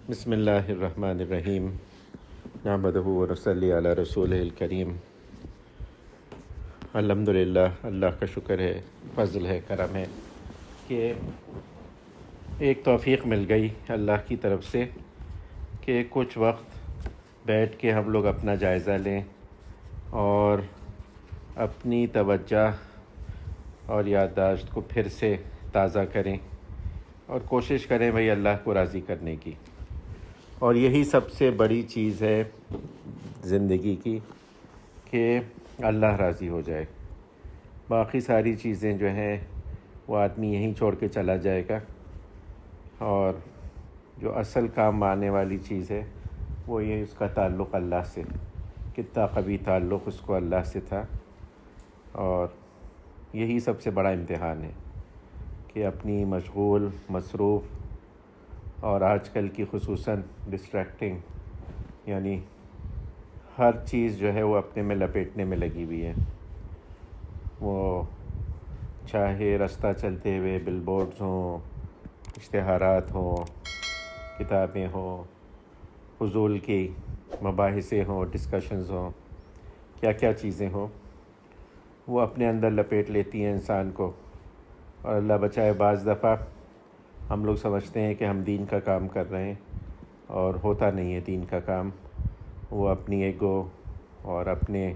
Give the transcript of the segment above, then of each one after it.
بسم اللہ الرحمن الرحیم نحمدہ و نصلی علی رسولہ الکریم۔ الحمدللہ، اللہ کا شکر ہے، فضل ہے، کرم ہے کہ ایک توفیق مل گئی اللہ کی طرف سے کہ کچھ وقت بیٹھ کے ہم لوگ اپنا جائزہ لیں اور اپنی توجہ اور یادداشت کو پھر سے تازہ کریں اور کوشش کریں بھئی اللہ کو راضی کرنے کی۔ اور یہی سب سے بڑی چیز ہے زندگی کی کہ اللہ راضی ہو جائے۔ باقی ساری چیزیں جو ہیں وہ آدمی یہیں چھوڑ کے چلا جائے گا، اور جو اصل کام آنے والی چیز ہے وہ یہ اس کا تعلق اللہ سے، کتنا قوی تعلق اس کو اللہ سے تھا۔ اور یہی سب سے بڑا امتحان ہے کہ اپنی مشغول، مصروف اور آج کل کی خصوصاً ڈسٹریکٹنگ، یعنی ہر چیز جو ہے وہ اپنے میں لپیٹنے میں لگی ہوئی ہے۔ وہ چاہے رستہ چلتے ہوئے بل بورڈز ہوں، اشتہارات ہوں، کتابیں ہوں، فضول کی مباحثے ہوں، ڈسکشنز ہوں، کیا کیا چیزیں ہوں، وہ اپنے اندر لپیٹ لیتی ہیں انسان کو۔ اور اللہ بچائے، بعض دفعہ ہم لوگ سمجھتے ہیں کہ ہم دین کا کام کر رہے ہیں، اور ہوتا نہیں ہے دین کا کام۔ وہ اپنی ایگو اور اپنے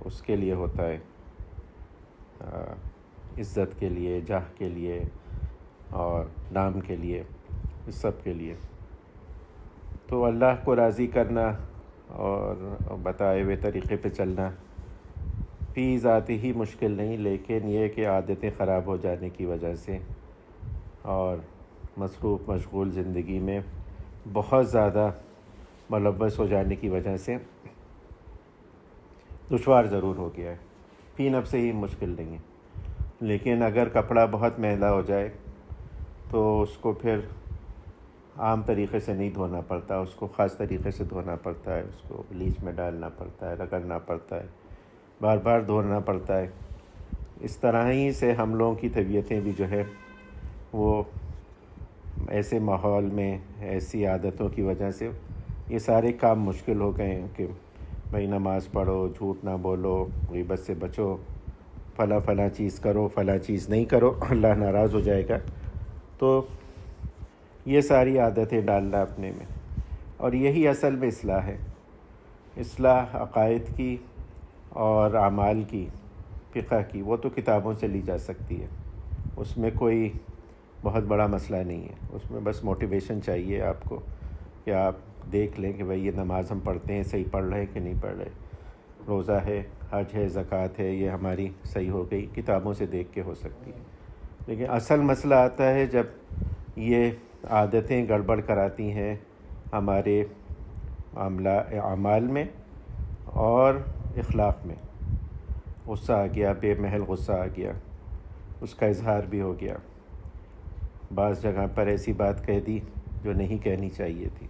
اس کے لیے ہوتا ہے، عزت کے لیے، جاہ کے لیے اور نام کے لیے، اس سب کے لیے۔ تو اللہ کو راضی کرنا اور بتائے ہوئے طریقے پہ چلنا فی ذات ہی مشکل نہیں، لیکن یہ کہ عادتیں خراب ہو جانے کی وجہ سے اور مصروف مشغول زندگی میں بہت زیادہ ملوث ہو جانے کی وجہ سے دشوار ضرور ہو گیا ہے۔ فی نفس ہی مشکل نہیں ہے، لیکن اگر کپڑا بہت میلا ہو جائے تو اس کو پھر عام طریقے سے نہیں دھونا پڑتا، اس کو خاص طریقے سے دھونا پڑتا ہے، اس کو بلیچ میں ڈالنا پڑتا ہے، رگڑنا پڑتا ہے، بار بار دھونا پڑتا ہے۔ اس طرح ہی سے ہم لوگوں کی طبیعتیں بھی جو ہے وہ ایسے ماحول میں، ایسی عادتوں کی وجہ سے یہ سارے کام مشکل ہو گئے ہیں کہ بھئی نماز پڑھو، جھوٹ نہ بولو، غیبت سے بچو، فلاں چیز کرو، فلاں چیز نہیں کرو، اللہ ناراض ہو جائے گا۔ تو یہ ساری عادتیں ڈالنا اپنے میں، اور یہی اصل میں اصلاح ہے۔ اصلاح عقائد کی اور اعمال کی، فقہ کی، وہ تو کتابوں سے لی جا سکتی ہے، اس میں کوئی بہت بڑا مسئلہ نہیں ہے۔ اس میں بس موٹیویشن چاہیے آپ کو کہ آپ دیکھ لیں کہ بھئی یہ نماز ہم پڑھتے ہیں صحیح پڑھ رہے ہیں کہ نہیں پڑھ رہے، روزہ ہے، حج ہے، زکوٰۃ ہے، یہ ہماری صحیح ہو گئی، کتابوں سے دیکھ کے ہو سکتی ہے۔ لیکن اصل مسئلہ آتا ہے جب یہ عادتیں گڑبڑ کراتی ہیں ہمارے اعمال میں اور اخلاق میں۔ غصہ آ گیا، بے محل غصہ آ گیا، اس کا اظہار بھی ہو گیا، بعض جگہ پر ایسی بات کہہ دی جو نہیں کہنی چاہیے تھی،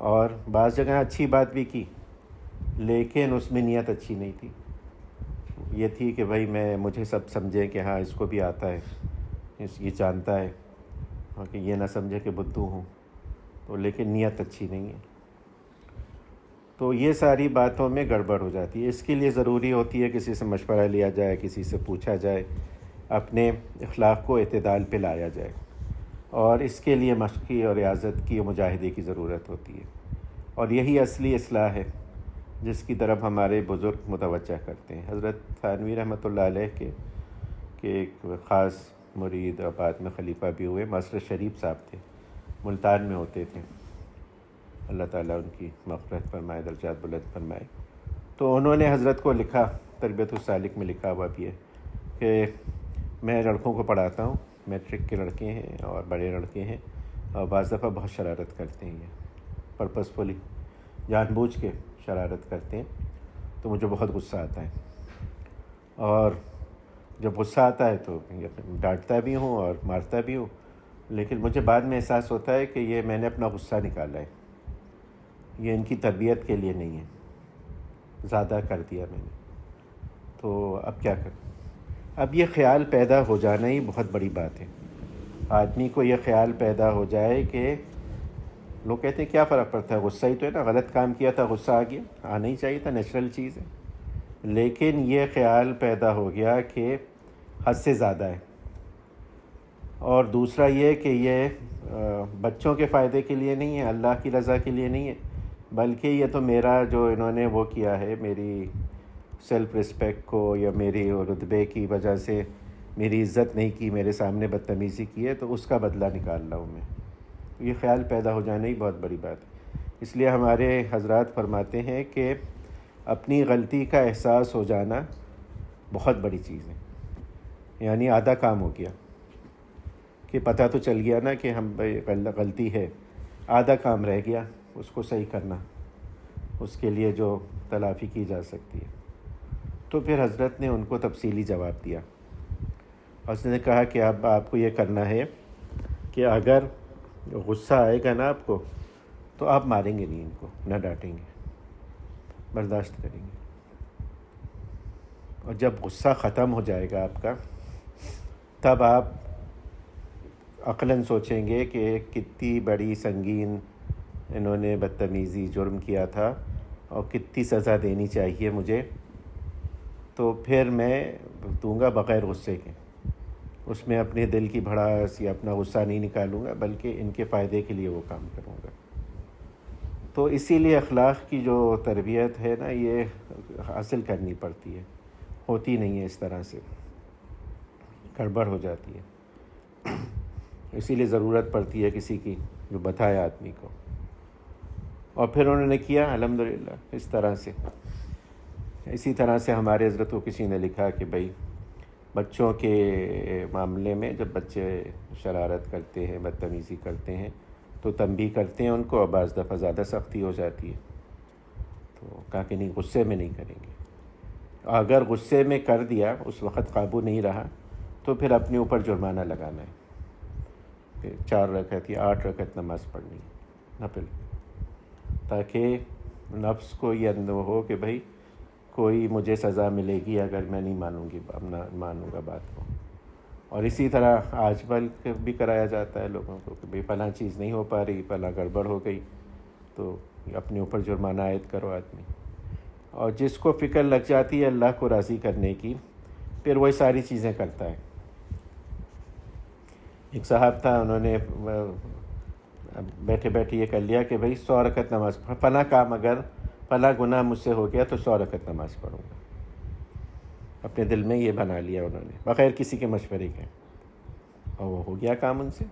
اور بعض جگہ اچھی بات بھی کی لیکن اس میں نیت اچھی نہیں تھی۔ یہ تھی کہ بھئی مجھے سب سمجھے کہ ہاں اس کو بھی آتا ہے، یہ جانتا ہے، اور کہ یہ نہ سمجھے کہ بدھو ہوں، تو لیکن نیت اچھی نہیں ہے۔ تو یہ ساری باتوں میں گڑبڑ ہو جاتی ہے۔ اس کے لیے ضروری ہوتی ہے کسی سے مشورہ لیا جائے، کسی سے پوچھا جائے، اپنے اخلاق کو اعتدال پہ لایا جائے، اور اس کے لیے مشقی اور ریاضت کی، مجاہدے کی ضرورت ہوتی ہے۔ اور یہی اصلی اصلاح ہے جس کی طرف ہمارے بزرگ متوجہ کرتے ہیں۔ حضرت تھانوی رحمۃ اللہ علیہ کے ایک خاص مرید اور بعد میں خلیفہ بھی ہوئے، مصر شریف صاحب تھے، ملتان میں ہوتے تھے، اللہ تعالیٰ ان کی مغفرت فرمائے، درجات بلند فرمائے۔ تو انہوں نے حضرت کو لکھا، تربیت السالک میں لکھا ہوا بھی ہے کہ میں لڑکوں کو پڑھاتا ہوں، میٹرک کے لڑکے ہیں اور بڑے لڑکے ہیں، اور بعض دفعہ بہت شرارت کرتے ہیں، یہ پرپسفلی، جان بوجھ کے شرارت کرتے ہیں، تو مجھے بہت غصہ آتا ہے، اور جب غصہ آتا ہے تو ڈانٹتا بھی ہوں اور مارتا بھی ہوں، لیکن مجھے بعد میں احساس ہوتا ہے کہ یہ میں نے اپنا غصہ نکالا ہے، یہ ان کی تربیت کے لیے نہیں ہے، زیادہ کر دیا میں نے، تو اب کیا کروں؟ اب یہ خیال پیدا ہو جانا ہی بہت بڑی بات ہے آدمی کو یہ خیال پیدا ہو جائے کہ لوگ کہتے ہیں کیا فرق پڑتا ہے، غصہ ہی تو ہے نا، غلط کام کیا تھا غصہ آ گیا، آنا ہی چاہیے تھا، نیچرل چیز ہے. لیکن یہ خیال پیدا ہو گیا کہ حد سے زیادہ ہے. اور دوسرا یہ کہ یہ بچوں کے فائدے کے لیے نہیں ہے، اللہ کی رضا کے لیے نہیں ہے، بلکہ یہ تو میرا جو انہوں نے وہ کیا ہے، میری سیلف رسپیکٹ کو یا میری رتبے کی وجہ سے میری عزت نہیں کی، میرے سامنے بدتمیزی کی ہے، تو اس کا بدلہ نکال رہا ہوں میں. یہ خیال پیدا ہو جانا ہی بہت بڑی بات ہے. اس لیے ہمارے حضرات فرماتے ہیں کہ اپنی غلطی کا احساس ہو جانا بہت بڑی چیز ہے. یعنی آدھا کام ہو گیا کہ پتہ تو چل گیا نا کہ ہم غلطی ہے، آدھا کام رہ گیا اس کو صحیح کرنا، اس کے لیے جو تلافی کی جا سکتی ہے. تو پھر حضرت نے ان کو تفصیلی جواب دیا. حضرت نے کہا کہ اب آپ کو یہ کرنا ہے کہ اگر غصہ آئے گا نا آپ کو تو آپ ماریں گے نہیں، ان کو نہ ڈانٹیں گے، برداشت کریں گے. اور جب غصہ ختم ہو جائے گا آپ کا، تب آپ عقلاً سوچیں گے کہ کتنی بڑی سنگین انہوں نے بدتمیزی جرم کیا تھا اور کتنی سزا دینی چاہیے مجھے، تو پھر میں دوں گا بغیر غصے کے. اس میں اپنے دل کی بھڑاس یا اپنا غصہ نہیں نکالوں گا، بلکہ ان کے فائدے کے لیے وہ کام کروں گا. تو اسی لیے اخلاق کی جو تربیت ہے نا، یہ حاصل کرنی پڑتی ہے، ہوتی نہیں ہے اس طرح سے، گڑبڑ ہو جاتی ہے. اسی لیے ضرورت پڑتی ہے کسی کی جو بتائے آدمی کو. اور پھر انہوں نے کیا الحمدللہ اس طرح سے. اسی طرح سے ہمارے حضرت کو کسی نے لکھا کہ بھئی بچوں کے معاملے میں جب بچے شرارت کرتے ہیں، بدتمیزی کرتے ہیں، تو تنبیہ کرتے ہیں ان کو، اور بعض دفعہ زیادہ سختی ہو جاتی ہے. تو کہا کہ نہیں، غصے میں نہیں کریں گے. اگر غصے میں کر دیا، اس وقت قابو نہیں رہا، تو پھر اپنے اوپر جرمانہ لگانا ہے کہ 4 رکعت یا 8 رکعت نماز پڑھنی ہے نفل، تاکہ نفس کو یہ اندر ہو کہ بھئی کوئی مجھے سزا ملے گی اگر میں نہیں مانوں گا بات کو. اور اسی طرح آج بل بھی کرایا جاتا ہے لوگوں کو کہ بھئی فلاں چیز نہیں ہو پا رہی، فلاں گڑبڑ ہو گئی، تو اپنے اوپر جرمانہ عائد کرو آدمی. اور جس کو فکر لگ جاتی ہے اللہ کو راضی کرنے کی، پھر وہی ساری چیزیں کرتا ہے. ایک صاحب تھا، انہوں نے بیٹھے بیٹھے یہ کر لیا کہ بھئی 100 رکعت نماز فلاں کام، اگر فلاں گناہ مجھ سے ہو گیا تو 100 رکعت نماز پڑھوں گا. اپنے دل میں یہ بنا لیا انہوں نے بغیر کسی کے مشورے کے، اور وہ ہو گیا کام ان سے.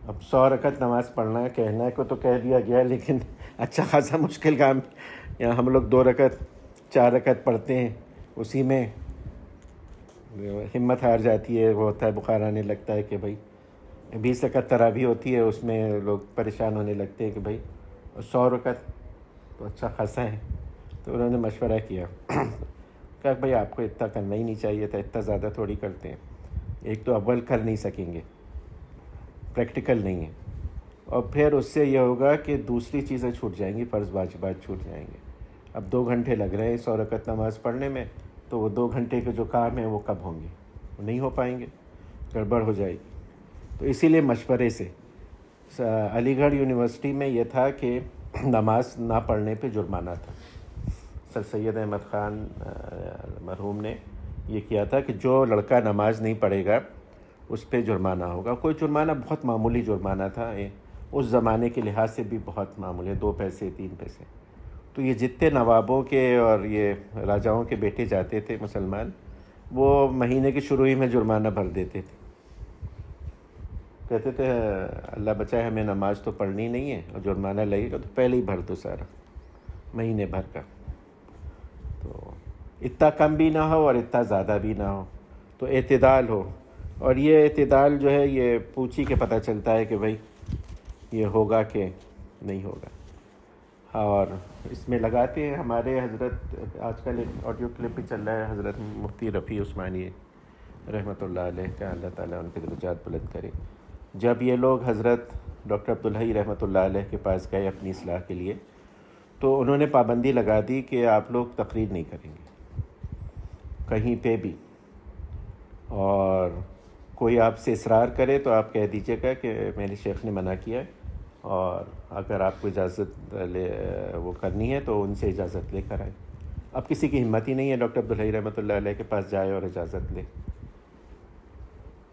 اب 100 رکعت نماز پڑھنا کہنا کو تو کہہ دیا گیا، لیکن اچھا خاصا مشکل کام. یہاں ہم لوگ 2 رکعت 4 رکعت پڑھتے ہیں، اسی میں ہمت ہار جاتی ہے، وہ ہوتا ہے بخار آنے لگتا ہے کہ بھئی 20 رکعت تراویح ہوتی ہے، اس میں لوگ پریشان ہونے لگتے ہیں کہ بھئی 100 رکعت تو اچھا خاصا ہے. تو انہوں نے مشورہ کیا، کہا بھئی آپ کو اتنا کرنا ہی نہیں چاہیے تھا، اتنا زیادہ تھوڑی کرتے ہیں. ایک تو اول کر نہیں سکیں گے، پریکٹیکل نہیں ہے، اور پھر اس سے یہ ہوگا کہ دوسری چیزیں چھوٹ جائیں گی، فرض واجبات چھوٹ جائیں گے. اب 2 گھنٹے لگ رہے ہیں 100 رکعت نماز پڑھنے میں، تو وہ 2 گھنٹے کے جو کام ہیں وہ کب ہوں گے؟ وہ نہیں ہو پائیں گے، گڑبڑ ہو جائے گی. تو اسی لیے مشورے سے علی گڑھ یونیورسٹی میں یہ تھا کہ نماز نہ پڑھنے پہ جرمانہ تھا. سر سید احمد خان مرحوم نے یہ کیا تھا کہ جو لڑکا نماز نہیں پڑھے گا اس پہ جرمانہ ہوگا. کوئی جرمانہ بہت معمولی جرمانہ تھا، اس زمانے کے لحاظ سے بھی بہت معمولی ہے، 2 پیسے 3 پیسے. تو یہ جتنے نوابوں کے اور یہ راجاؤں کے بیٹے جاتے تھے مسلمان، وہ مہینے کے شروع ہی میں جرمانہ بھر دیتے تھے. کہتے تھے اللہ بچائے ہمیں نماز تو پڑھنی نہیں ہے، اور جرمانہ لگے گا تو پہلے ہی بھر دو سارا، مہینے بھر کا. تو اتنا کم بھی نہ ہو اور اتنا زیادہ بھی نہ ہو، تو اعتدال ہو. اور یہ اعتدال جو ہے یہ پوچھی کے پتہ چلتا ہے کہ بھئی یہ ہوگا کہ نہیں ہوگا. اور اس میں لگاتے ہیں ہمارے حضرت، آج کل ایک آڈیو کلپ بھی چل رہا ہے، حضرت مفتی رفیع عثمانی رحمۃ اللہ علیہ کا، اللہ تعالیٰ ان کے درجات بلند کرے. جب یہ لوگ حضرت ڈاکٹر عبدالحی رحمۃ اللہ علیہ کے پاس گئے اپنی اصلاح کے لیے، تو انہوں نے پابندی لگا دی کہ آپ لوگ تقریر نہیں کریں گے کہیں پہ بھی، اور کوئی آپ سے اصرار کرے تو آپ کہہ دیجیے گا کہ میرے شیخ نے منع کیا ہے، اور اگر آپ کو اجازت وہ کرنی ہے تو ان سے اجازت لے کر آئیں۔ اب کسی کی ہمت ہی نہیں ہے ڈاکٹر عبدالحی رحمۃ اللہ علیہ کے پاس جائے اور اجازت لے۔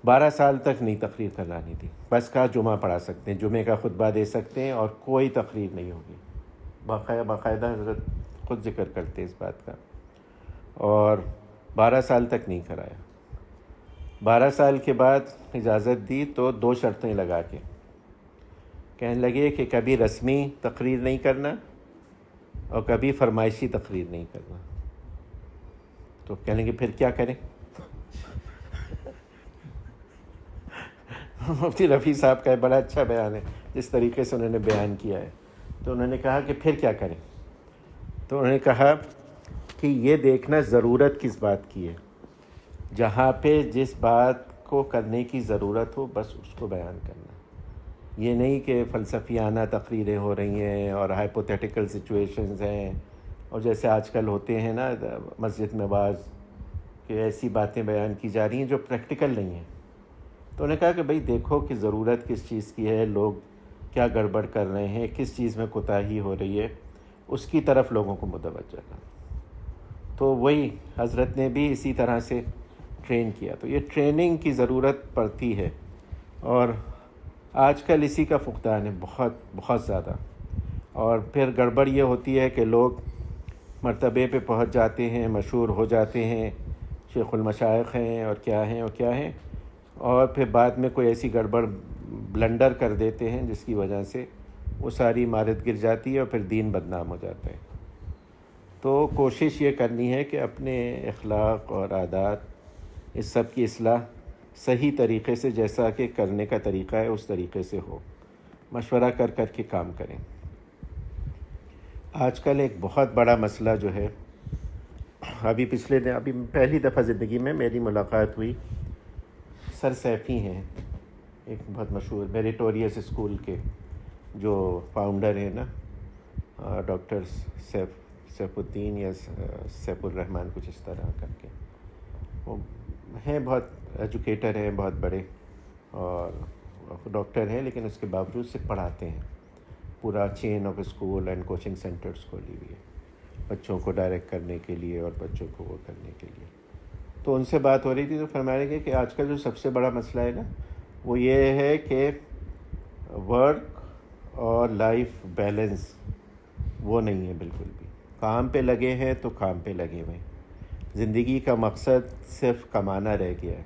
12 سال تک نہیں تقریر کرانی تھی، بس کہا جمعہ پڑھا سکتے ہیں، جمعے کا خطبہ دے سکتے ہیں، اور کوئی تقریر نہیں ہوگی۔ باقاعدہ حضرت خود ذکر کرتے اس بات کا، اور 12 سال تک نہیں کرایا۔ 12 سال کے بعد اجازت دی تو 2 شرطیں لگا کے کہنے لگے کہ کبھی رسمی تقریر نہیں کرنا اور کبھی فرمائشی تقریر نہیں کرنا۔ تو کہنے لگے پھر کیا کریں؟ مفتی رفیع صاحب کا بڑا اچھا بیان ہے، جس طریقے سے انہوں نے بیان کیا ہے۔ تو انہوں نے کہا کہ پھر کیا کریں؟ تو انہوں نے کہا کہ یہ دیکھنا ضرورت کس بات کی ہے، جہاں پہ جس بات کو کرنے کی ضرورت ہو بس اس کو بیان کرنا۔ یہ نہیں کہ فلسفیانہ تقریریں ہو رہی ہیں اور ہائپوتھیٹیکل سچویشنز ہیں، اور جیسے آج کل ہوتے ہیں نا مسجد میں بعض، کہ ایسی باتیں بیان کی جا رہی ہیں جو پریکٹیکل نہیں ہیں۔ تو انہوں نے کہا کہ بھئی دیکھو کہ ضرورت کس چیز کی ہے، لوگ کیا گڑبڑ کر رہے ہیں، کس چیز میں کوتاہی ہو رہی ہے، اس کی طرف لوگوں کو متوجہ کرنا۔ تو وہی حضرت نے بھی اسی طرح سے ٹرین کیا۔ تو یہ ٹریننگ کی ضرورت پڑتی ہے، اور آج کل اسی کا فقدان ہے بہت بہت زیادہ۔ اور پھر گڑبڑ یہ ہوتی ہے کہ لوگ مرتبے پہ پہنچ جاتے ہیں، مشہور ہو جاتے ہیں، شیخ المشائخ ہیں اور کیا ہیں اور کیا ہیں، اور پھر بعد میں کوئی ایسی گڑبڑ بلنڈر کر دیتے ہیں جس کی وجہ سے وہ ساری عمارت گر جاتی ہے اور پھر دین بدنام ہو جاتا ہے۔ تو کوشش یہ کرنی ہے کہ اپنے اخلاق اور عادات اس سب کی اصلاح صحیح طریقے سے، جیسا کہ کرنے کا طریقہ ہے اس طریقے سے ہو، مشورہ کر کر کے کام کریں۔ آج کل ایک بہت بڑا مسئلہ جو ہے، ابھی پہلی دفعہ زندگی میں میری ملاقات ہوئی، سر سیفی ہیں، ایک بہت مشہور میریٹوریس اسکول کے جو فاؤنڈر ہیں نا، ڈاکٹر سیف الدین یا سیف الرحمن کچھ اس طرح کر کے، وہ ہیں بہت ایجوکیٹر ہیں، بہت بڑے، اور ڈاکٹر ہیں، لیکن اس کے باوجود سے پڑھاتے ہیں، پورا chain of school and coaching centres کھولی ہوئی ہے بچوں کو ڈائریکٹ کرنے کے لیے اور بچوں کو وہ کرنے کے لیے۔ تو ان سے بات ہو رہی تھی تو فرما رہے کہ آج کل جو سب سے بڑا مسئلہ ہے نا، وہ یہ ہے کہ ورک اور لائف بیلنس وہ نہیں ہے بالکل بھی۔ کام پہ لگے ہیں تو کام پہ لگے ہوئے ہیں، زندگی کا مقصد صرف کمانا رہ گیا ہے۔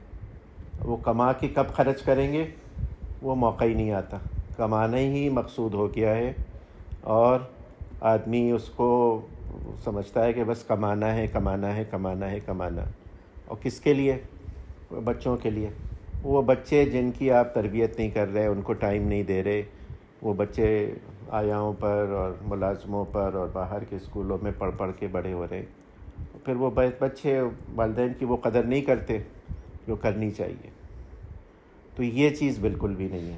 وہ کما کے کب خرچ کریں گے وہ موقع ہی نہیں آتا، کمانا ہی مقصود ہو گیا ہے، اور آدمی اس کو سمجھتا ہے کہ بس کمانا ہے کمانا ہے کمانا ہے کمانا، اور کس کے لیے؟ بچوں کے لیے۔ وہ بچے جن کی آپ تربیت نہیں کر رہے، ان کو ٹائم نہیں دے رہے، وہ بچے آیاؤں پر اور ملازموں پر اور باہر کے اسکولوں میں پڑھ پڑھ کے بڑے ہو رہے ہیں، پھر وہ بچے والدین کی وہ قدر نہیں کرتے جو کرنی چاہیے۔ تو یہ چیز بالکل بھی نہیں ہے۔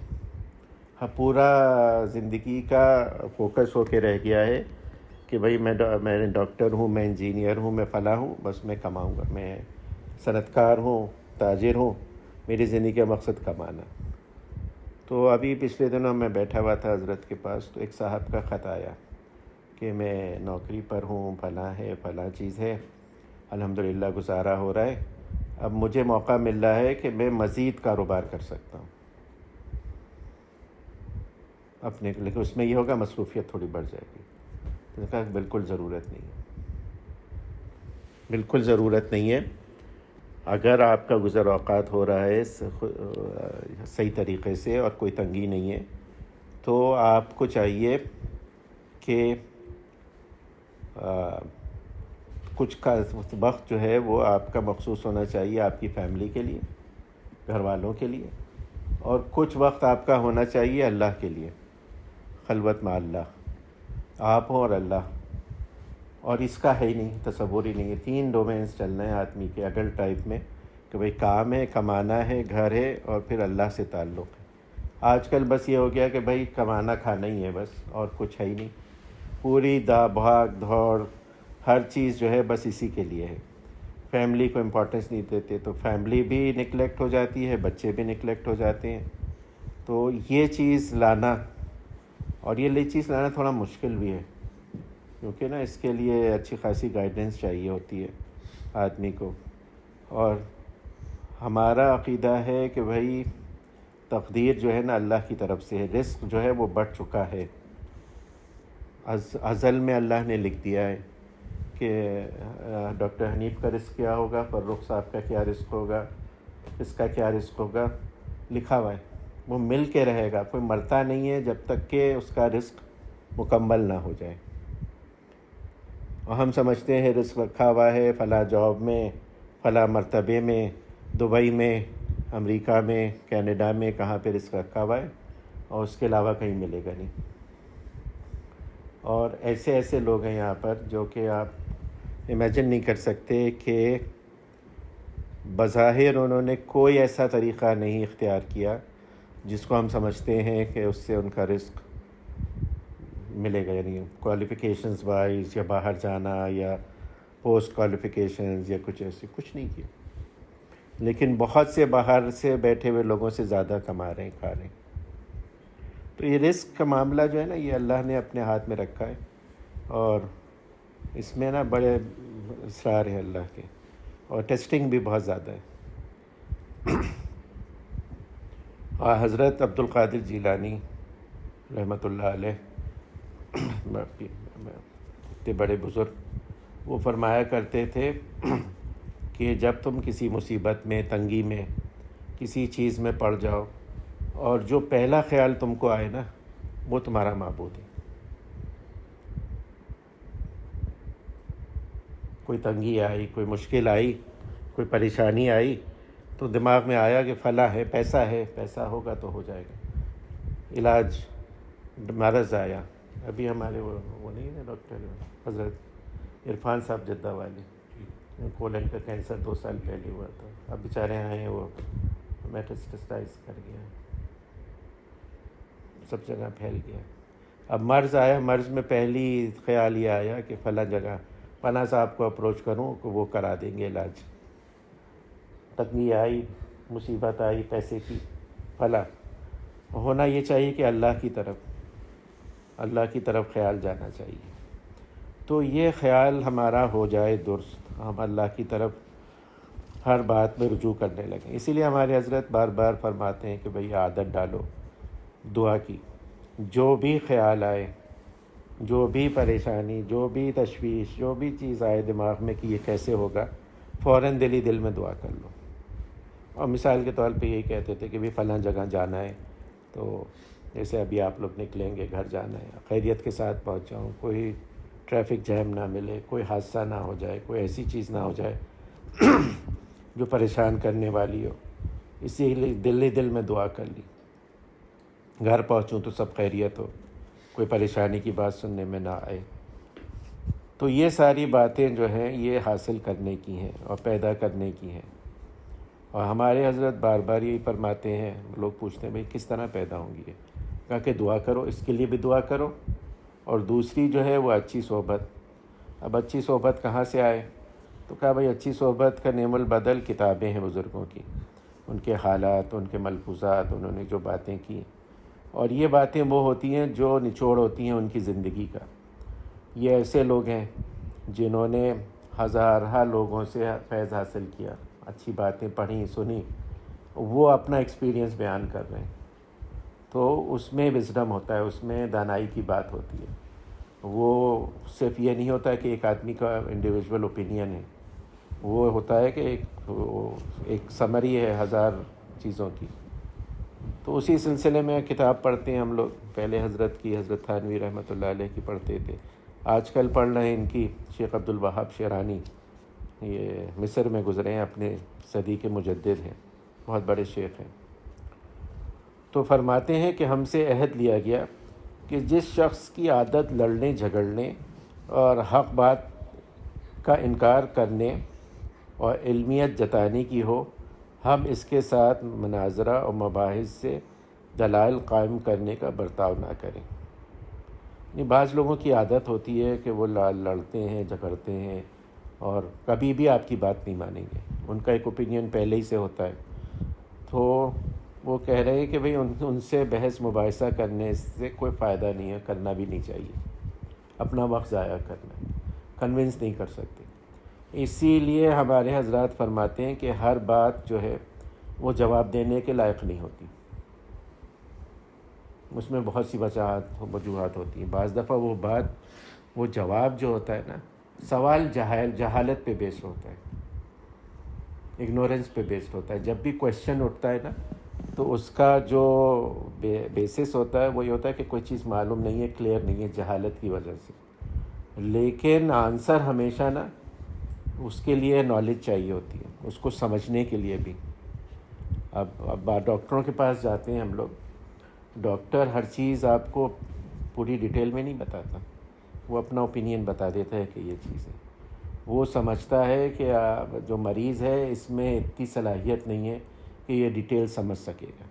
ہاں، پورا زندگی کا فوکس ہو کے رہ گیا ہے کہ بھئی میں ڈاکٹر ہوں، میں انجینئر ہوں، میں فلاں ہوں، بس میں کماؤں گا، میں صنعت کار ہوں، تاجر ہوں، میری زندگی کا مقصد کمانا۔ تو ابھی پچھلے دنوں میں بیٹھا ہوا تھا حضرت کے پاس، تو ایک صاحب کا خط آیا کہ میں نوکری پر ہوں، فلاں ہے فلاں چیز ہے، الحمدللہ گزارا ہو رہا ہے، اب مجھے موقع مل رہا ہے کہ میں مزید کاروبار کر سکتا ہوں اپنے، لیکن اس میں یہ ہوگا مصروفیت تھوڑی بڑھ جائے گی۔ تو نے کہا بالکل ضرورت نہیں ہے، بالکل ضرورت نہیں ہے۔ اگر آپ کا گزر اوقات ہو رہا ہے صحیح طریقے سے اور کوئی تنگی نہیں ہے، تو آپ کو چاہیے کہ کچھ کا وقت جو ہے وہ آپ کا مخصوص ہونا چاہیے آپ کی فیملی کے لیے، گھر والوں کے لیے، اور کچھ وقت آپ کا ہونا چاہیے اللہ کے لیے، خلوت مع اللہ، آپ ہوں اور اللہ۔ اور اس کا ہے ہی نہیں، تصور ہی نہیں ہے۔ 3 ڈومینز چلنا ہے آدمی کے اڈلٹ ٹائپ میں، کہ بھئی کام ہے، کمانا ہے، گھر ہے، اور پھر اللہ سے تعلق ہے۔ آج کل بس یہ ہو گیا کہ بھئی کمانا کھانا ہی ہے بس، اور کچھ ہے ہی نہیں۔ پوری بھاگ دوڑ ہر چیز جو ہے بس اسی کے لیے ہے۔ فیملی کو امپورٹنس نہیں دیتے تو فیملی بھی نگلیکٹ ہو جاتی ہے، بچے بھی نگلیکٹ ہو جاتے ہیں. تو یہ چیز لانا، اور یہ چیز لانا تھوڑا مشکل بھی ہے، کیونکہ نا اس کے لیے اچھی خاصی گائیڈنس چاہیے ہوتی ہے آدمی کو. اور ہمارا عقیدہ ہے کہ بھائی تقدیر جو ہے نا اللہ کی طرف سے ہے، رزق جو ہے وہ بڑھ چکا ہے. ازل میں اللہ نے لکھ دیا ہے کہ ڈاکٹر حنیف کا رزق کیا ہوگا، فرخ صاحب کا کیا رزق ہوگا، اس کا کیا رزق ہوگا، لکھا ہوا ہے. وہ مل کے رہے گا، کوئی مرتا نہیں ہے جب تک کہ اس کا رزق مکمل نہ ہو جائے. اور ہم سمجھتے ہیں رزق رکھا ہوا ہے فلاں جاب میں، فلاں مرتبے میں، دبئی میں، امریکہ میں، کینیڈا میں، کہاں پہ رزق رکھا ہوا ہے، اور اس کے علاوہ کہیں ملے گا نہیں. اور ایسے لوگ ہیں یہاں پر جو کہ آپ امیجن نہیں کر سکتے کہ بظاہر انہوں نے کوئی ایسا طریقہ نہیں اختیار کیا جس کو ہم سمجھتے ہیں کہ اس سے ان کا رزق ملے گا، یعنی کوالیفیکیشنز وائز یا باہر جانا یا پوسٹ کوالیفیکیشنز یا کچھ ایسے کچھ نہیں کیا. لیکن بہت سے باہر سے بیٹھے ہوئے لوگوں سے زیادہ کما رہے ہیں، کھا رہے ہیں. تو یہ رزق کا معاملہ جو ہے نا یہ اللہ نے اپنے ہاتھ میں رکھا ہے، اور اس میں نا بڑے اسرار ہیں اللہ کے، اور ٹیسٹنگ بھی بہت زیادہ ہے. اور حضرت عبد القادر جیلانی رحمۃ اللہ علیہ اتنے بڑے بزرگ، وہ فرمایا کرتے تھے کہ جب تم کسی مصیبت میں، تنگی میں، کسی چیز میں پڑ جاؤ، اور جو پہلا خیال تم کو آئے نا وہ تمہارا معبود ہے. کوئی تنگی آئی، کوئی مشکل آئی، کوئی پریشانی آئی، تو دماغ میں آیا کہ فلاں ہے، پیسہ ہوگا تو ہو جائے گا. علاج، مرض آیا. ابھی ہمارے وہ نہیں ہے ڈاکٹر حضرت عرفان صاحب جدہ والے، کولن کا کینسر 2 سال پہلے ہوا تھا. اب بیچارے آئے ہیں، وہ میٹاسٹاسائز کر گیا، سب جگہ پھیل گیا. اب مرض آیا، مرض میں پہلی خیال یہ آیا کہ فلاں جگہ پناہ صاحب کو اپروچ کروں کہ وہ کرا دیں گے علاج. تنگی آئی، مصیبت آئی پیسے کی، فلاں. ہونا یہ چاہیے کہ اللہ کی طرف خیال جانا چاہیے. تو یہ خیال ہمارا ہو جائے درست، ہم اللہ کی طرف ہر بات میں رجوع کرنے لگیں. اسی لیے ہمارے حضرت بار بار فرماتے ہیں کہ بھئی عادت ڈالو دعا کی. جو بھی خیال آئے، جو بھی پریشانی، جو بھی تشویش، جو بھی چیز آئے دماغ میں کہ یہ کیسے ہوگا، فوراً دل میں دعا کر لو. اور مثال کے طور پہ یہی کہتے تھے کہ بھی فلاں جگہ جانا ہے، تو جیسے ابھی آپ لوگ نکلیں گے، گھر جانا ہے، خیریت کے ساتھ پہنچ جاؤں، کوئی ٹریفک جیم نہ ملے، کوئی حادثہ نہ ہو جائے، کوئی ایسی چیز نہ ہو جائے جو پریشان کرنے والی ہو. اسی لیے دل میں دعا کر لی. گھر پہنچوں تو سب خیریت ہو، کوئی پریشانی کی بات سننے میں نہ آئے. تو یہ ساری باتیں جو ہیں یہ حاصل کرنے کی ہیں اور پیدا کرنے کی ہیں. اور ہمارے حضرت بار بار یہی فرماتے ہیں. لوگ پوچھتے ہیں بھئی کس طرح پیدا ہوں گی؟ کہا کہ دعا کرو، اس کے لیے بھی دعا کرو، اور دوسری جو ہے وہ اچھی صحبت. اب اچھی صحبت کہاں سے آئے؟ تو کہا بھئی اچھی صحبت کا نعم البدل کتابیں ہیں بزرگوں کی، ان کے حالات، ان کے ملفوظات، انہوں نے جو باتیں کی. اور یہ باتیں وہ ہوتی ہیں جو نچوڑ ہوتی ہیں ان کی زندگی کا. یہ ایسے لوگ ہیں جنہوں نے ہزارہ لوگوں سے فیض حاصل کیا، اچھی باتیں پڑھیں، سنی، وہ اپنا ایکسپیرینس بیان کر رہے ہیں. تو اس میں وزڈم ہوتا ہے، اس میں دانائی کی بات ہوتی ہے. وہ صرف یہ نہیں ہوتا کہ ایک آدمی کا انڈیویجول اوپینین ہے، وہ ہوتا ہے کہ ایک سمری ہے 1000 چیزوں کی. تو اسی سلسلے میں کتاب پڑھتے ہیں ہم لوگ. پہلے حضرت کی، حضرت تھانوی رحمۃ اللہ علیہ کی پڑھتے تھے. آج کل پڑھ رہے ہیں ان کی، شیخ عبد الوہاب شیرانی، یہ مصر میں گزرے ہیں، اپنے صدی کے مجدد ہیں، بہت بڑے شیخ ہیں. تو فرماتے ہیں کہ ہم سے عہد لیا گیا کہ جس شخص کی عادت لڑنے، جھگڑنے اور حق بات کا انکار کرنے اور علمیت جتانے کی ہو، ہم اس کے ساتھ مناظرہ اور مباحث سے دلائل قائم کرنے کا برتاؤ نہ کریں. بعض لوگوں کی عادت ہوتی ہے کہ وہ لڑتے ہیں، جھگڑتے ہیں، اور کبھی بھی آپ کی بات نہیں مانیں گے. ان کا ایک اوپینین پہلے ہی سے ہوتا ہے. تو وہ کہہ رہے ہیں کہ بھئی ان سے بحث مباحثہ کرنے سے کوئی فائدہ نہیں ہے, کرنا بھی نہیں چاہیے, اپنا وقت ضائع کرنا ہے, کنونس نہیں کر سکتے. اسی لیے ہمارے حضرات فرماتے ہیں کہ ہر بات جو ہے وہ جواب دینے کے لائق نہیں ہوتی, اس میں بہت سی وجوہات ہوتی ہیں. بعض دفعہ وہ جواب جو ہوتا ہے نا, سوال جہالت پہ بیسڈ ہوتا ہے, اگنورنس پہ بیسڈ ہوتا ہے. جب بھی کویشچن اٹھتا ہے نا تو اس کا جو بیسس ہوتا ہے وہ یہ ہوتا ہے کہ کوئی چیز معلوم نہیں ہے, کلیئر نہیں ہے, جہالت کی وجہ سے. لیکن آنسر ہمیشہ نا اس کے لیے نالج چاہیے ہوتی ہے, اس کو سمجھنے کے لیے بھی. اب ڈاکٹروں کے پاس جاتے ہیں ہم لوگ, ڈاکٹر ہر چیز آپ کو پوری ڈیٹیل میں نہیں بتاتا, وہ اپنا اوپینین بتا دیتا ہے کہ یہ چیز ہے. وہ سمجھتا ہے کہ جو مریض ہے اس میں اتنی صلاحیت نہیں ہے کہ یہ ڈیٹیل سمجھ سکے گا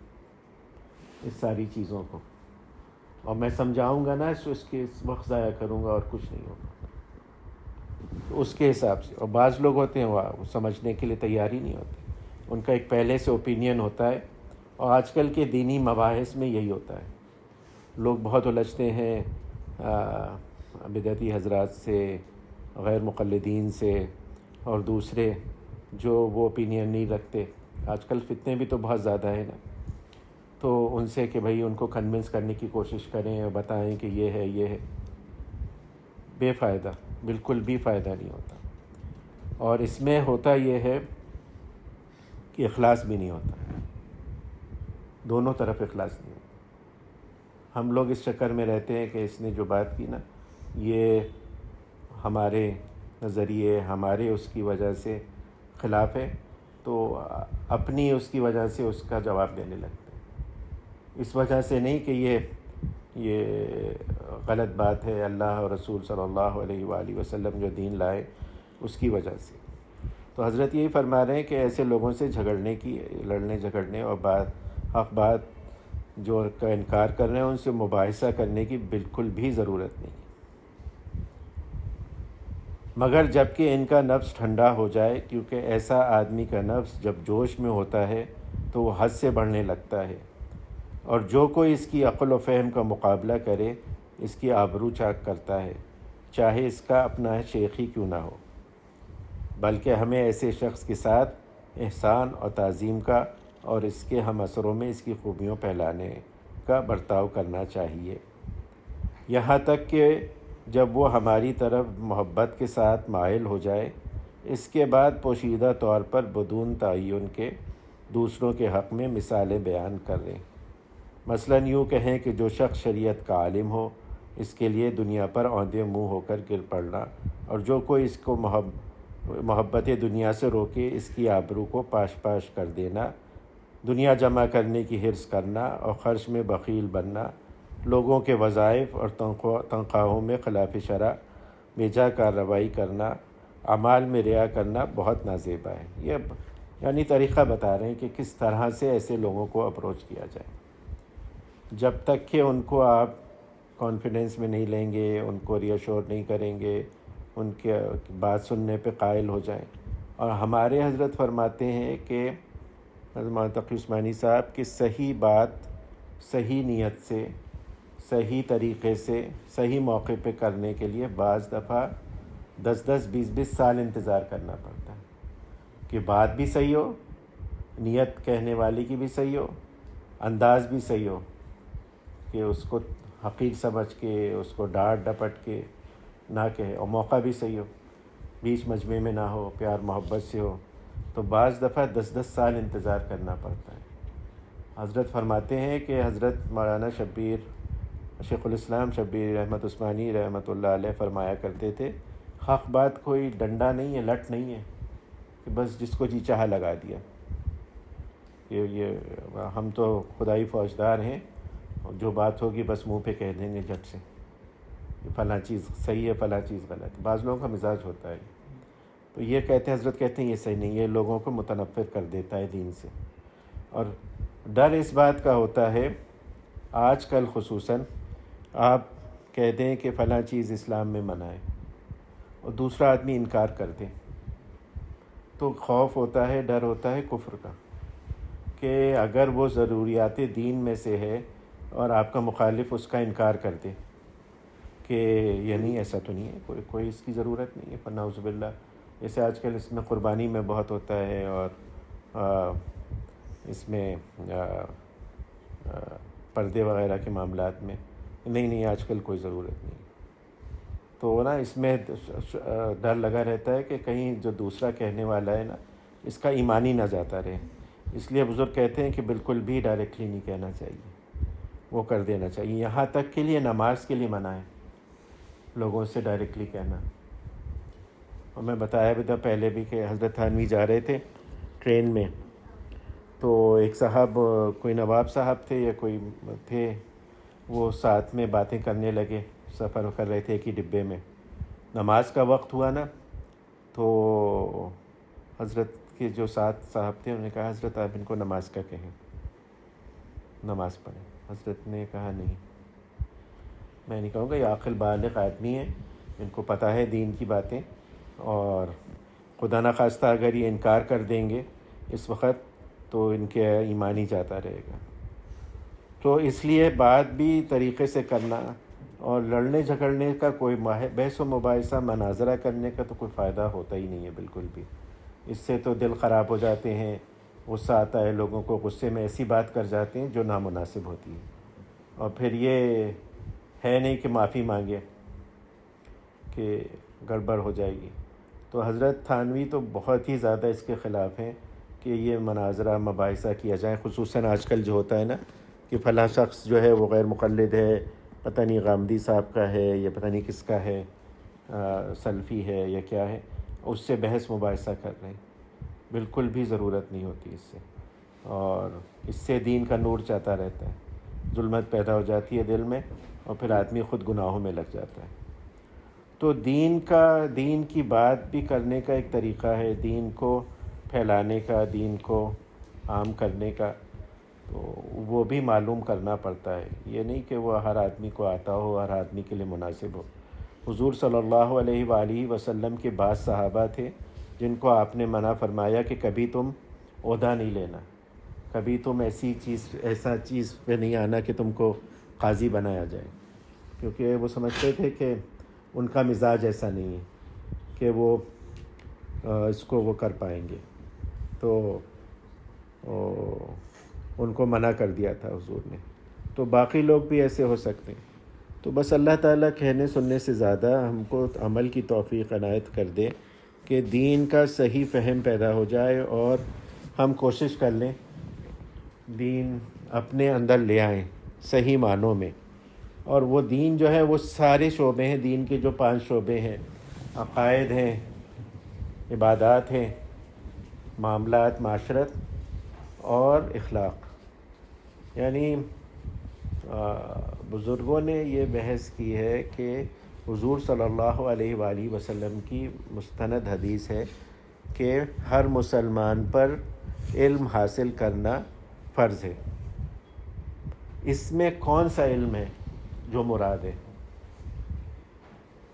اس ساری چیزوں کو, اور میں سمجھاؤں گا نا اس کے وقت ضائع کروں گا اور کچھ نہیں ہوگا. تو اس کے حساب سے. اور بعض لوگ ہوتے ہیں وہ سمجھنے کے لیے تیار ہی نہیں ہوتے, ان کا ایک پہلے سے اوپینین ہوتا ہے. اور آج کل کے دینی مباحث میں یہی ہوتا ہے, لوگ بہت الجھتے ہیں بدعتی حضرات سے, غیر مقلدین سے, اور دوسرے جو وہ اوپینین نہیں رکھتے. آج کل فتنے بھی تو بہت زیادہ ہیں نا, تو ان سے کہ بھئی ان کو کنونس کرنے کی کوشش کریں اور بتائیں کہ یہ ہے. بے فائدہ, بالکل بھی فائدہ نہیں ہوتا. اور اس میں ہوتا یہ ہے کہ اخلاص بھی نہیں ہوتا, دونوں طرف اخلاص نہیں ہوتا. ہم لوگ اس چکر میں رہتے ہیں کہ اس نے جو بات کی نا یہ ہمارے نظریے, ہمارے اس کی وجہ سے خلاف ہے, تو اپنی اس کی وجہ سے اس کا جواب دینے لگتے ہیں. اس وجہ سے نہیں کہ یہ غلط بات ہے, اللہ اور رسول صلی اللہ علیہ وآلہ وسلم جو دین لائے اس کی وجہ سے. تو حضرت یہی فرما رہے ہیں کہ ایسے لوگوں سے لڑنے جھگڑنے اور حق بات جو کا انکار کر رہے ہیں ان سے مباحثہ کرنے کی بالکل بھی ضرورت نہیں, مگر جب کہ ان کا نفس ٹھنڈا ہو جائے. کیونکہ ایسا آدمی کا نفس جب جوش میں ہوتا ہے تو وہ حد سے بڑھنے لگتا ہے, اور جو کوئی اس کی عقل و فہم کا مقابلہ کرے اس کی آبرو چاک کرتا ہے, چاہے اس کا اپنا شیخ ہی کیوں نہ ہو. بلکہ ہمیں ایسے شخص کے ساتھ احسان اور تعظیم کا اور اس کے ہم اثروں میں اس کی خوبیوں پھیلانے کا برتاؤ کرنا چاہیے, یہاں تک کہ جب وہ ہماری طرف محبت کے ساتھ مائل ہو جائے. اس کے بعد پوشیدہ طور پر بدون تعین کے دوسروں کے حق میں مثالیں بیان کر رہے. مثلاً یوں کہیں کہ جو شخص شریعت کا عالم ہو اس کے لیے دنیا پر اوندے منہ ہو کر گر پڑنا, اور جو کوئی اس کو محبت دنیا سے روکے اس کی آبرو کو پاش کر دینا, دنیا جمع کرنے کی حرص کرنا اور خرچ میں بخیل بننا, لوگوں کے وظائف اور تنخواہوں میں خلاف شرع بیجا کارروائی کرنا, اعمال میں ریا کرنا بہت نازیبا ہے. یہ یعنی طریقہ بتا رہے ہیں کہ کس طرح سے ایسے لوگوں کو اپروچ کیا جائے. جب تک کہ ان کو آپ کانفیڈنس میں نہیں لیں گے, ان کو ریاشور نہیں کریں گے, ان کے بات سننے پہ قائل ہو جائیں. اور ہمارے حضرت فرماتے ہیں کہ حضرت مولانا تقی عثمانی صاحب کہ صحیح بات صحیح نیت سے, صحیح طریقے سے, صحیح موقع پہ کرنے کے لیے بعض دفعہ 10-20 سال انتظار کرنا پڑتا ہے کہ بات بھی صحیح ہو, نیت کہنے والے کی بھی صحیح ہو, انداز بھی صحیح ہو, کہ اس کو حقیر سمجھ کے اس کو ڈانٹ ڈپٹ کے نہ کہے, اور موقع بھی صحیح ہو, بیچ مجمع میں نہ ہو, پیار محبت سے ہو. تو بعض دفعہ 10 سال انتظار کرنا پڑتا ہے. حضرت فرماتے ہیں کہ حضرت مولانا شیخ الاسلام شبیر احمد عثمانی رحمۃ اللہ علیہ فرمایا کرتے تھے, حق بات کوئی ڈنڈا نہیں ہے, لٹ نہیں ہے کہ بس جس کو جی چاہا لگا دیا. یہ ہم تو خدائی فوجدار ہیں, جو بات ہوگی بس منہ پہ کہہ دیں گے جھٹ سے کہ فلاں چیز صحیح ہے فلاں چیز غلط ہے. بعض لوگوں کا مزاج ہوتا ہے. تو یہ حضرت کہتے ہیں یہ صحیح نہیں, یہ لوگوں کو متنفر کر دیتا ہے دین سے. اور ڈر اس بات کا ہوتا ہے آج کل خصوصاً, آپ کہہ دیں کہ فلاں چیز اسلام میں منع ہے, اور دوسرا آدمی انکار کر دے، تو خوف ہوتا ہے، ڈر ہوتا ہے کفر کا، کہ اگر وہ ضروریات دین میں سے ہے اور آپ کا مخالف اس کا انکار کر دے کہ یہ نہیں، ایسا تو نہیں ہے، کوئی اس کی ضرورت نہیں ہے، فنعوذ باللہ. جیسے آج کل اس میں قربانی میں بہت ہوتا ہے، اور اس میں پردے وغیرہ کے معاملات میں نہیں آج کل کوئی ضرورت نہیں. تو نا اس میں ڈر لگا رہتا ہے کہ کہیں جو دوسرا کہنے والا ہے نا اس کا ایمان ہی نہ جاتا رہے. اس لیے بزرگ کہتے ہیں کہ بالکل بھی ڈائریکٹلی نہیں کہنا چاہیے، وہ کر دینا چاہیے. یہاں تک کے لیے نماز کے لیے منع ہے لوگوں سے ڈائریکٹلی کہنا. اور میں بتایا بھی تھا پہلے بھی کہ حضرت تھانوی جا رہے تھے ٹرین میں، تو ایک صاحب، کوئی نواب صاحب تھے یا کوئی تھے، وہ ساتھ میں باتیں کرنے لگے، سفر کر رہے تھے ایک ہی ڈبے میں. نماز کا وقت ہوا نا، تو حضرت کے جو ساتھ صاحب تھے انہوں نے کہا حضرت آپ ان کو نماز کا کہیں، نماز پڑھیں. حضرت نے کہا نہیں، میں نہیں کہوں گا، یہ عاقل بالغ آدمی ہیں، ان کو پتہ ہے دین کی باتیں، اور خدا نخواستہ اگر یہ انکار کر دیں گے اس وقت تو ان کے ایمان ہی جاتا رہے گا. تو اس لیے بات بھی طریقے سے کرنا، اور لڑنے جھگڑنے کا کوئی بحث و مباحثہ مناظرہ کرنے کا تو کوئی فائدہ ہوتا ہی نہیں ہے بالکل بھی. اس سے تو دل خراب ہو جاتے ہیں، غصہ آتا ہے لوگوں کو، غصے میں ایسی بات کر جاتے ہیں جو نامناسب ہوتی ہے، اور پھر یہ ہے نہیں کہ معافی مانگے کہ گڑبڑ ہو جائے گی. تو حضرت تھانوی تو بہت ہی زیادہ اس کے خلاف ہیں کہ یہ مناظرہ مباحثہ کیا جائے. خصوصاً آج کل جو ہوتا ہے نا کہ فلاں شخص جو ہے وہ غیر مقلد ہے، پتہ نہیں غامدی صاحب کا ہے یا پتہ نہیں کس کا ہے، سلفی ہے یا کیا ہے، اس سے بحث مباحثہ کر رہے ہیں. بالکل بھی ضرورت نہیں ہوتی اس سے، اور اس سے دین کا نور جاتا رہتا ہے، ظلمت پیدا ہو جاتی ہے دل میں، اور پھر آدمی خود گناہوں میں لگ جاتا ہے. تو دین کی بات بھی کرنے کا ایک طریقہ ہے، دین کو پھیلانے کا، دین کو عام کرنے کا، تو وہ بھی معلوم کرنا پڑتا ہے. یہ نہیں کہ وہ ہر آدمی کو آتا ہو، ہر آدمی کے لیے مناسب ہو. حضور صلی اللہ علیہ وآلہ وسلم کے بعض صحابہ تھے جن کو آپ نے منع فرمایا کہ کبھی تم عہدہ نہیں لینا، کبھی تم ایسا چیز پہ نہیں آنا کہ تم کو قاضی بنایا جائے، کیونکہ وہ سمجھتے تھے کہ ان کا مزاج ایسا نہیں ہے کہ وہ اس کو وہ کر پائیں گے. تو ان کو منع کر دیا تھا حضور نے. تو باقی لوگ بھی ایسے ہو سکتے ہیں. تو بس اللہ تعالیٰ کہنے سننے سے زیادہ ہم کو عمل کی توفیق عنایت کر دے کہ دین کا صحیح فہم پیدا ہو جائے، اور ہم کوشش کر لیں دین اپنے اندر لے آئیں صحیح معنوں میں. اور وہ دین جو ہے وہ سارے شعبے ہیں، دین کے جو 5 شعبے ہیں، عقائد ہیں، عبادات ہیں، معاملات، معاشرت اور اخلاق. یعنی بزرگوں نے یہ بحث کی ہے کہ حضور صلی اللہ علیہ وآلہ وسلم کی مستند حدیث ہے کہ ہر مسلمان پر علم حاصل کرنا فرض ہے. اس میں کون سا علم ہے جو مراد ہے؟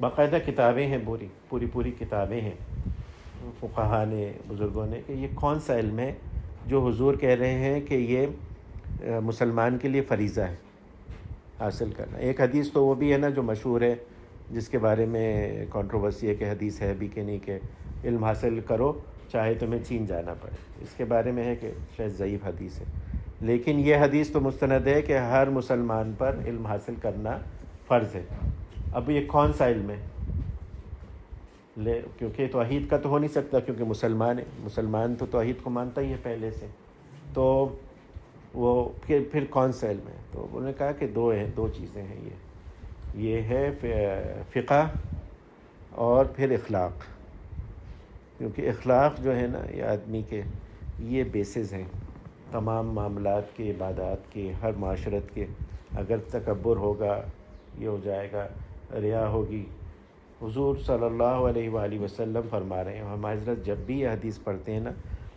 باقاعدہ کتابیں ہیں، پوری کتابیں ہیں فقہا نے، بزرگوں نے، کہ یہ کون سا علم ہے جو حضور کہہ رہے ہیں کہ یہ مسلمان کے لیے فریضہ ہے حاصل کرنا. ایک حدیث تو وہ بھی ہے نا جو مشہور ہے، جس کے بارے میں کنٹروورسی ہے کہ حدیث ہے بھی کہ نہیں، کہ علم حاصل کرو چاہے تمہیں چین جانا پڑے. اس کے بارے میں ہے کہ شاید ضعیف حدیث ہے، لیکن یہ حدیث تو مستند ہے کہ ہر مسلمان پر علم حاصل کرنا فرض ہے. اب یہ کون سا علم ہے؟ کیونکہ توحید کا تو ہو نہیں سکتا، کیونکہ مسلمان تو توحید کو مانتا ہی ہے پہلے سے. تو وہ پھر کون سا علم ہے؟ تو انہوں نے کہا کہ دو چیزیں ہیں. یہ ہے فقہ اور پھر اخلاق. کیونکہ اخلاق جو ہے نا یہ آدمی کے یہ بیسز ہیں تمام معاملات کے، عبادات کے، ہر معاشرت کے. اگر تکبر ہوگا یہ ہو جائے گا، ریا ہوگی. حضور صلی اللہ علیہ وآلہ وسلم فرما رہے ہیں، ہم حضرت جب بھی یہ حدیث پڑھتے ہیں نا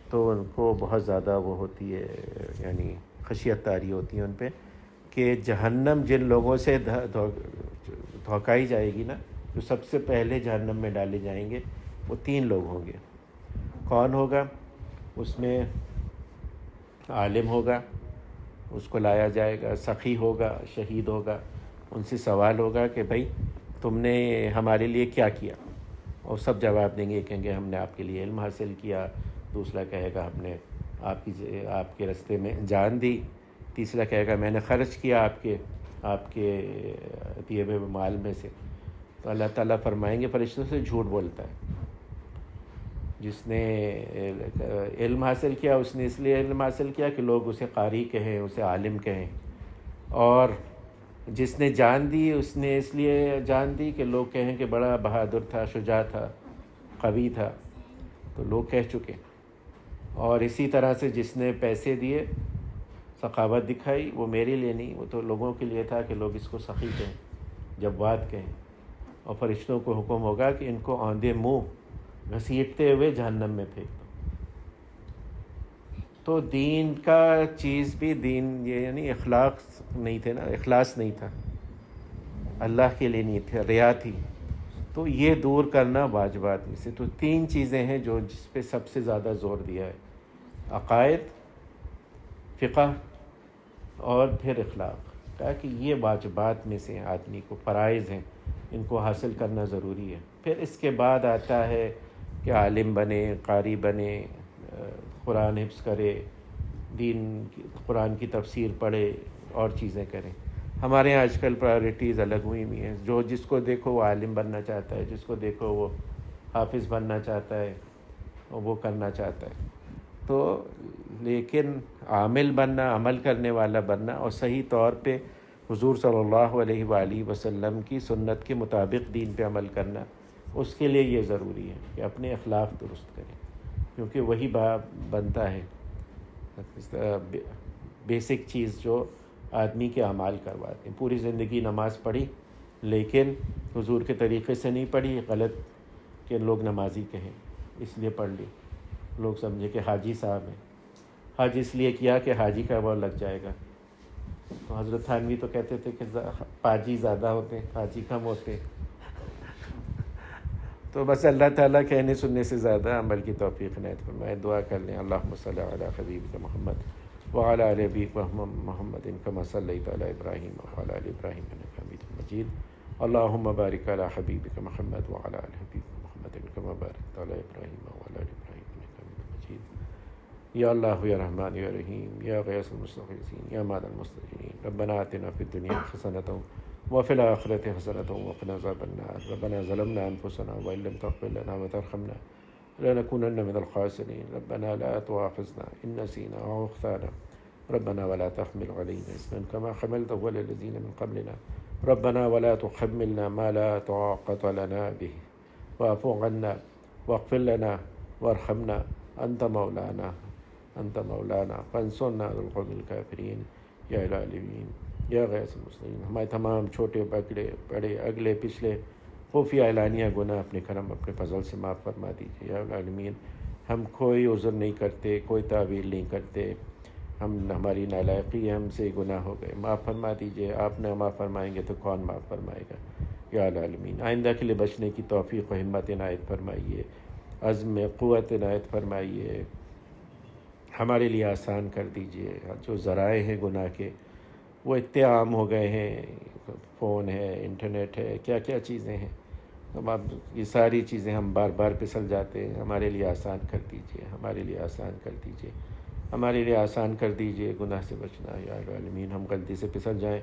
تو ان کو بہت زیادہ وہ ہوتی ہے، یعنی خشیت طاری ہوتی ہے ان پہ، کہ جہنم جن لوگوں سے دھوکائی جائے گی نا جو سب سے پہلے جہنم میں ڈالے جائیں گے وہ 3 لوگ ہوں گے۔ کون ہوگا؟ اس میں عالم ہوگا، اس کو لایا جائے گا، سخی ہوگا، شہید ہوگا، ان سے سوال ہوگا کہ بھائی تم نے ہمارے لیے کیا کیا؟ اور سب جواب دیں گے، کہیں گے ہم نے آپ کے لیے علم حاصل کیا، دوسرا کہے گا ہم نے آپ کے راستے میں جان دی، تیسرا کہے گا میں نے خرچ کیا آپ کے دیے ہوئے مال میں سے۔ تو اللہ تعالیٰ فرمائیں گے فرشتوں سے جھوٹ بولتا ہے، جس نے علم حاصل کیا اس نے اس لیے علم حاصل کیا کہ لوگ اسے قاری کہیں، اسے عالم کہیں، اور جس نے جان دی اس نے اس لیے جان دی کہ لوگ کہیں کہ بڑا بہادر تھا، شجاع تھا، قوی تھا، تو لوگ کہہ چکے۔ اور اسی طرح سے جس نے پیسے دیے، سخاوت دکھائی، وہ میرے لیے نہیں، وہ تو لوگوں کے لیے تھا کہ لوگ اس کو سخی کہیں، جواد کہیں۔ اور فرشتوں کو حکم ہوگا کہ ان کو اوندے منہ گھسیٹتے ہوئے جہنم میں پھینک دو۔ تو دین کا چیز بھی دین یہ یعنی اخلاق نہیں تھے نا، اخلاص نہیں تھا، اللہ کے لیے نہیں تھے، ریا تھی۔ تو یہ دور کرنا واجبات میں سے تو 3 چیزیں ہیں جس پہ سب سے زیادہ زور دیا ہے: عقائد، فقہ اور پھر اخلاق۔ کہا کہ یہ واجبات میں سے آدمی کو فرائض ہیں، ان کو حاصل کرنا ضروری ہے۔ پھر اس کے بعد آتا ہے کہ عالم بنے، قاری بنے، قرآن حفظ کرے، قرآن کی تفسیر پڑھے اور چیزیں کریں۔ ہمارے یہاں آج کل پرائیورٹیز الگ ہوئی ہوئی ہیں، جس کو دیکھو وہ عالم بننا چاہتا ہے، جس کو دیکھو وہ حافظ بننا چاہتا ہے، وہ کرنا چاہتا ہے۔ تو لیکن عامل بننا، عمل کرنے والا بننا اور صحیح طور پہ حضور صلی اللہ علیہ وآلہ وسلم کی سنت کے مطابق دین پہ عمل کرنا، اس کے لیے یہ ضروری ہے کہ اپنے اخلاق درست کریں، کیونکہ وہی بنتا ہے بیسک چیز جو آدمی کے اعمال کرواتے ہیں۔ پوری زندگی نماز پڑھی لیکن حضور کے طریقے سے نہیں پڑھی، غلط کہ لوگ نمازی کہیں، اس لیے پڑھ لی، لوگ سمجھے کہ حاجی صاحب ہیں، حج اس لیے کیا کہ حاجی کا وہ لگ جائے گا۔ تو حضرت تھانوی تو کہتے تھے کہ پاجی زیادہ ہوتے ہیں، حاجی کم ہوتے ہیں۔ تو بس اللہ تعالیٰ کہنے سننے سے زیادہ عمل کی توفیق عنایت فرمائے۔ دعا کر لیں، اللہم صلی علی حبیبک محمد وعلی آل حبیبک محمد کما صلیت علی ابراہیم وعلی آل ابراہیم انک حمید مجید۔ اللہم بارک علی حبیبک محمد وعلی آل حبیبک محمد کما بارکت علی ابراہیم وعلی آل ابراہیم انک حمید مجید۔ یا اللہ یا رحمان یا رحیم یا غیاث المستغیثین یا مانع المستجیبین، ربنا آتنا فی الدنیا حسنۃ وفی الآخرۃ حسنۃ وقنا عذاب النار۔ ربنا ظلمنا انفسنا وان لم تغفر لنا وترحمنا لنكونن من الخاسرین۔ ربنا لا تؤاخذنا ان نسینا او اخطانا، ربنا ولا تحمل علينا اصرا كما حملته على الذين من قبلنا، ربنا ولا تحملنا ما لا طاقة لنا به واعف عنا واغفر لنا وارحمنا انت مولانا فانصرنا على القوم الكافرين یا العالمین یا غیث المسلمین۔ ہمارے تمام چھوٹے بڑے اگلے پچھلے خفیہ اعلانیہ گناہ اپنے کرم اپنے فضل سے معاف فرما دیجیے یا العالمین۔ ہم کوئی عذر نہیں کرتے، کوئی تعویل نہیں کرتے، ہماری نالائقی ہے، ہم سے گناہ ہو گئے، معاف فرما دیجیے۔ آپ نے معاف فرمائیں گے تو کون معاف فرمائے گا یا العالمین۔ آئندہ کے لیے بچنے کی توفیق و ہمت عنایت فرمائیے، عزم قوت عنایت فرمائیے، ہمارے لیے آسان کر دیجیے۔ جو ذرائع ہیں گناہ کے وہ اتنے عام ہو گئے ہیں، فون ہے، انٹرنیٹ ہے، کیا کیا چیزیں ہیں، اب یہ ساری چیزیں ہم بار بار پھسل جاتے ہیں۔ ہمارے لیے آسان کر دیجیے، ہمارے لیے آسان کر دیجیے، ہمارے لیے آسان کر دیجیے گناہ سے بچنا یا العالمین۔ ہم غلطی سے پھسل جائیں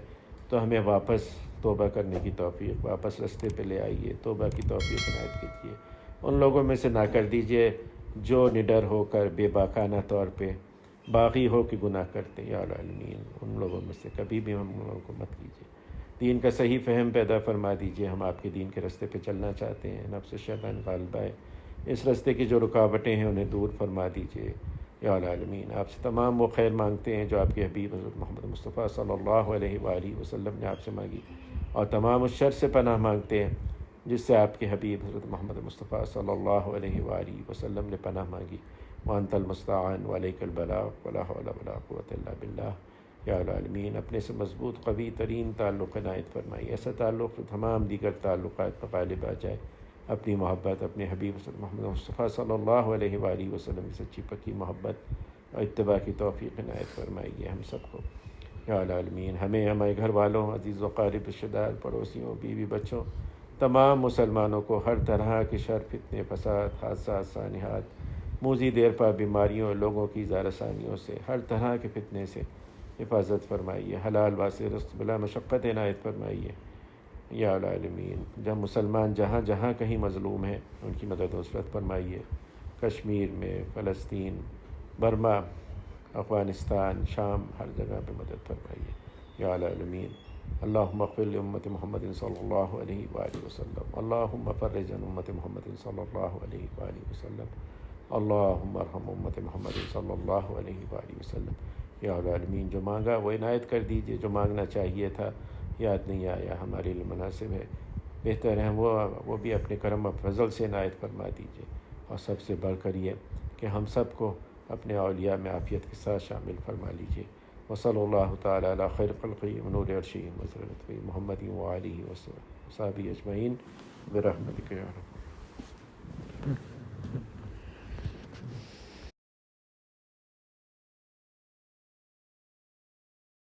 تو ہمیں واپس توبہ کرنے کی توفیق، واپس رستے پہ لے آئیے، توبہ کی توفیق عنایت کیجیے۔ ان لوگوں میں سے نہ کر دیجیے جو نڈر ہو کر بے باکانہ طور پہ باغی ہو کے گناہ کرتے یا العالمین۔ ان لوگوں میں سے کبھی بھی ہم لوگوں کو مت کیجیے۔ دین کا صحیح فہم پیدا فرما دیجیے۔ ہم آپ کے دین کے رستے پہ چلنا چاہتے ہیں، نفس شیطان غالب آئے، اس رستے کی جو رکاوٹیں ہیں انہیں دور فرما دیجیے یا العالمین۔ آپ سے تمام وہ خیر مانگتے ہیں جو آپ کے حبیب حضرت محمد مصطفیٰ صلی اللہ علیہ وآلہ وسلم نے آپ سے مانگی، اور تمام اس شر سے پناہ مانگتے ہیں جس سے آپ کے حبیب حضرت محمد مصطفیٰ صلی اللہ علیہ وآلہ وسلم نے پناہ مانگی۔ وانت المستعان وعلیک البلاغ ولا حول ولا قوة الا باللہ۔ یا العالمین اپنے سے مضبوط قوی ترین تعلق عنایت فرمائیے، ایسا تعلق جو تمام دیگر تعلقات پر غالب آ جائے، اپنی محبت اپنے حبیب محمد مصطفیٰ صلی اللہ علیہ وآلہ وسلم کی سچی پکی محبت اور اتباع کی توفیق عنایت فرمائیے ہم سب کو یا العالمین، ہمیں، ہمارے گھر والوں، عزیز و قارب رشتہ دار، پڑوسیوں، بیوی بچوں، تمام مسلمانوں کو ہر طرح کے شر، فتنے، فساد، حادثات، سانحات، موذی دیرپا بیماریوں، لوگوں کی زار ثانیوں سے، ہر طرح کے فتنے سے حفاظت فرمائیے، حلال واسع رزق بلا مشقت عنایت فرمائیے یا العالمین۔ جب مسلمان جہاں جہاں کہیں مظلوم ہیں ان کی مدد و نصرت فرمائیے، کشمیر میں، فلسطین، برما، افغانستان، شام، ہر جگہ پہ مدد فرمائیے یا العالمین۔ اللہم اغفر لامت محمد صلی اللہ علیہ وآلہ وسلم، اللہم فرج عن امت محمد صلی اللہ علیہ وآلہ وسلم، اللہم ارحم امت محمد صلی اللہ علیہ وآلہ وسلم یا العالمین۔ جو مانگا وہ عنایت کر دیجیے، جو مانگنا چاہیے تھا یاد نہیں آیا، ہمارے لیے مناسب ہے، بہتر ہے وہ بھی اپنے کرم و فضل سے عنایت فرما دیجیے، اور سب سے بڑھ کر یہ کہ ہم سب کو اپنے اولیاء میں عافیت کے ساتھ شامل فرما لیجیے۔ وصلی اللہ تعالی علی خیر خلقہ ونور عرشہ وزر لطفہ محمد وآلہ وصحبہ اجمعین برحمتک یا رب۔